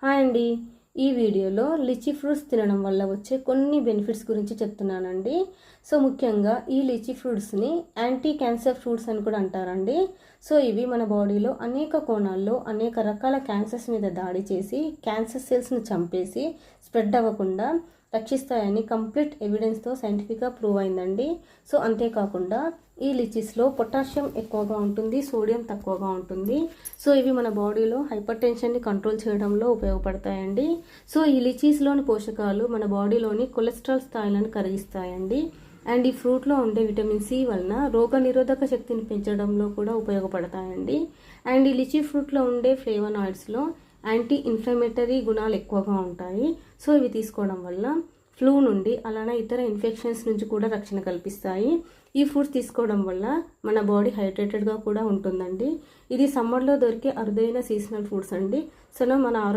Hi అండి. ఈ వీడియోలో లిచీ ఫ్రూట్స్ తినడం వల్ల వచ్చే కొన్ని బెనిఫిట్స్ గురించి చెప్తున్నానండి. సో ముఖ్యంగా ఈ లిచీ ఫ్రూట్స్ని యాంటీ క్యాన్సర్ ఫ్రూట్స్ అని కూడా అంటారండి. సో ఇవి మన బాడీలో అనేక కోణాల్లో అనేక రకాల క్యాన్సర్స్ మీద దాడి చేసి క్యాన్సర్ సెల్స్ని చంపేసి స్ప్రెడ్ అవ్వకుండా రక్షిస్తాయని కంప్లీట్ ఎవిడెన్స్తో సైంటిఫిక్గా ప్రూవ్ అయిందండి. సో అంతేకాకుండా ఈ లిచీస్లో పొటాషియం ఎక్కువగా ఉంటుంది, సోడియం తక్కువగా ఉంటుంది. సో ఇవి మన బాడీలో హైపర్ టెన్షన్ని కంట్రోల్ చేయడంలో ఉపయోగపడతాయండి. సో ఈ లిచీస్లోని పోషకాలు మన బాడీలోని కొలెస్ట్రాల్ స్థాయిలను కరిగిస్తాయండి. అండ్ ఈ ఫ్రూట్లో ఉండే విటమిన్ సి వలన రోగనిరోధక శక్తిని పెంచడంలో కూడా ఉపయోగపడతాయండి. అండ్ ఈ లిచీ ఫ్రూట్లో ఉండే ఫ్లేవనాయిడ్స్లో యాంటీ ఇన్ఫ్లమేటరీ గుణాలు ఎక్కువగా ఉంటాయి. సో ఇవి తీసుకోవడం వల్ల ఫ్లూ నుండి అలానే ఇతర ఇన్ఫెక్షన్స్ నుంచి కూడా రక్షణ కల్పిస్తాయి. ఈ ఫ్రూట్స్ తీసుకోవడం వల్ల మన బాడీ హైడ్రేటెడ్గా కూడా ఉంటుందండి. ఇది సమ్మర్లో దొరికే అరుదైన సీజనల్ ఫ్రూట్స్ అండి. సో మన